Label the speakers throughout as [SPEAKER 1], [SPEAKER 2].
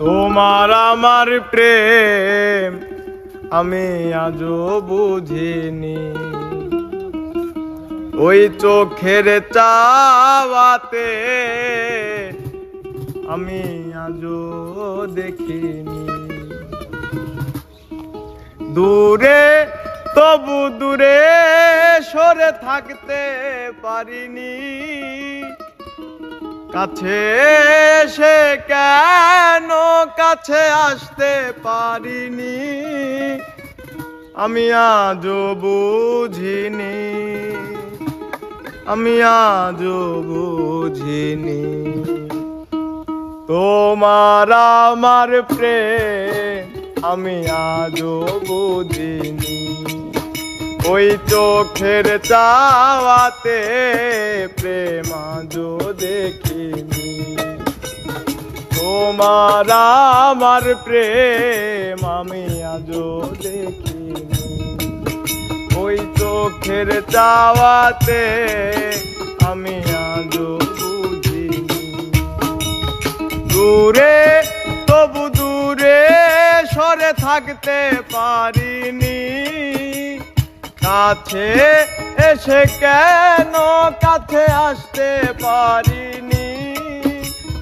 [SPEAKER 1] তোমার আমার প্রেম আমি আজও বুঝিনি, ওই চোখের চাওয়াতে আমি আজও দেখিনি। দূরে তবু দূরে সরে থাকতে পারিনি, কাছে এসে কেন কাছে আসতে পারিনি, আমি আজও বুঝিনি, আমি আজও বুঝিনি। তোমার আমার প্রেম আমি আজও বুঝিনি, ওই চোখের চাওয়াতে প্রেম আজও দেখিনি। তোমার আমার প্রেম আমি আজও দেখিনি, ওই চোখের চাওয়াতে আমি আজও বুঝিনি। দূরে তবু দূরে সরে থাকতে পারিনি, কাছে এসে কেন কাছে আসতে পারিনি,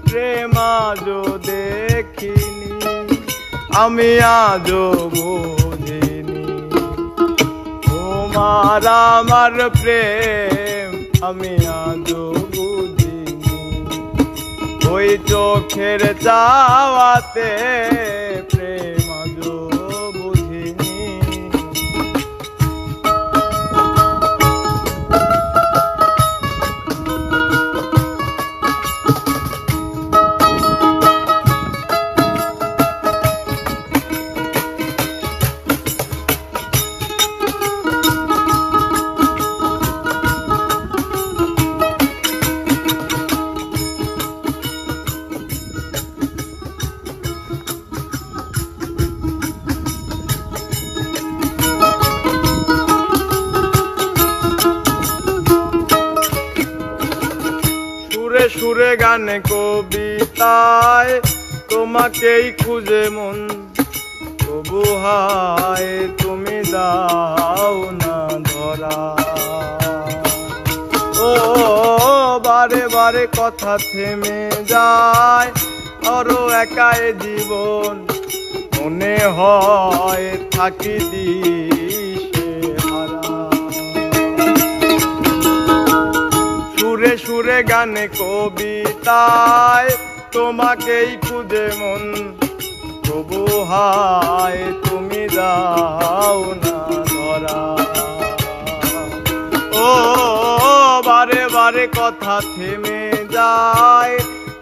[SPEAKER 1] প্রেম আজও দেখিনি, আমি আজও বুঝিনি। তোমার আমার প্রেম আমি আজও বুঝিনি, ওই চোখের চাওয়াতে প্রেম আজও বুঝিনি। সুরে সুরে গানে কবিতায় তোমাকেই খুঁজে মন, তবু হায় তুমি দাও না ধরা। ও বারে বারে কথা থেমে যায়, আরো একাই জীবন মনে হয় থাকি দিশে হারা। সুরে সুরে গানে কবিতায় তোমাকেই খুঁজে মন, তবু হায় তুমি দাও না ধরা। ও বারে বারে কথা থেমে যায়,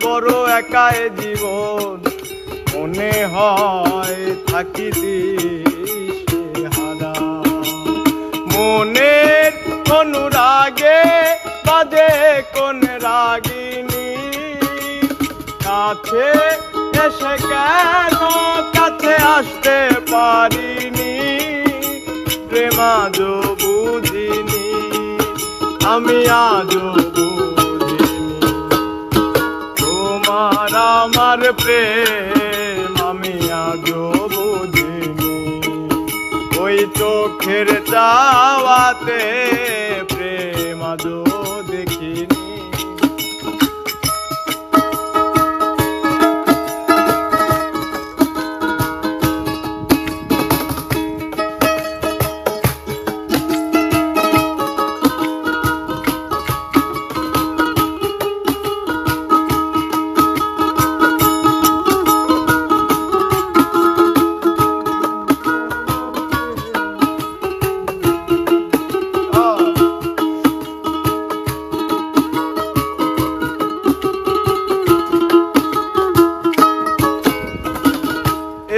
[SPEAKER 1] বড় একাই জীবন মনে হয় থাকি দিশে হারা। মনের অনুরাগে বাজে কোন রাগিনী, কাছে এসে কেন কাছে আসতে পারিনি, প্রেম আজও বুঝিনি, আমি আজও বুঝিনি। তোমার আমার প্রেম আমি আজও বুঝিনি, ওই চোখের চাওয়াতে প্রেম আজও দেখিনি।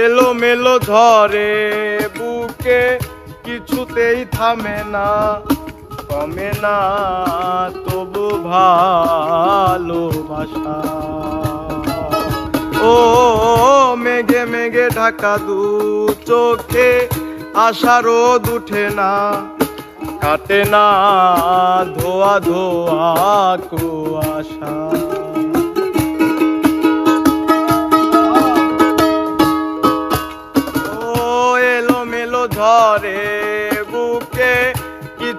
[SPEAKER 1] এলো মেলো ঝরে বুকে কিছুতেই থামে না, কমে না তবু ভালোবাসা। ও মেঘে মেঘে ঢাকা দু চোখে আশা রোদ উঠে না, কাটে না ধোয়া ধোয়া কুয়াশা।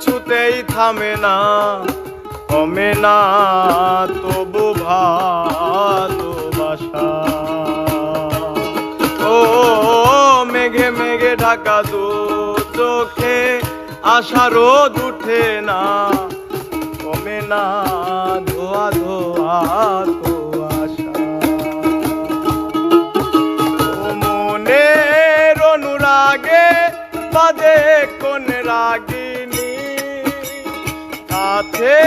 [SPEAKER 1] কিছুতেই থামে না, কমে না তবু ভালোবাসা। ও মেঘে মেঘে ঢাকা দু চোখে আশার রোদ উঠে না, কমে না ধোয়া ধোয়া তো আশা। ও মনের অনুরাগে বাজে কোন রাগিনী, কাছে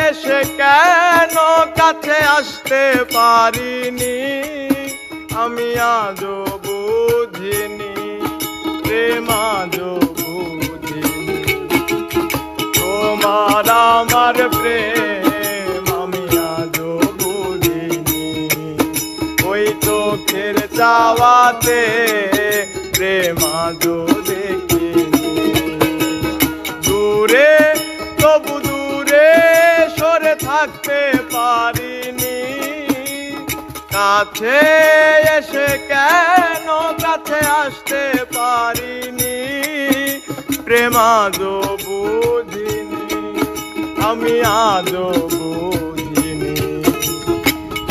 [SPEAKER 1] এসে কেন কাছে আসতে পারিনি, আমি আজও বুঝিনি প্রেম আজও বুঝিনি। তোমার আমার প্রেম আমি আজও বুঝিনি, ওই চোখের চাওয়াতে প্রেম আজও দেখিনি। দূরে তবু দূরে সরে থাকতে পারিনি, কাছে এসে কেন কাছে আসতে পারিনি, প্রেম আজও বুঝিনি আমি আজও বুঝিনি।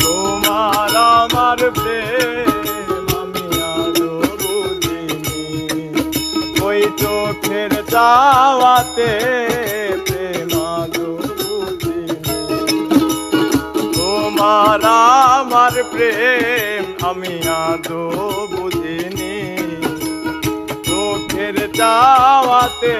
[SPEAKER 1] তোমার আমার প্রেম আমি আজও বুঝিনি, ওই চোখের চাওয়াতে প্রেম আজও বুঝিনি। তোমার আমার প্রেম আমি আজও বুঝিনি, চোখের চাওয়াতে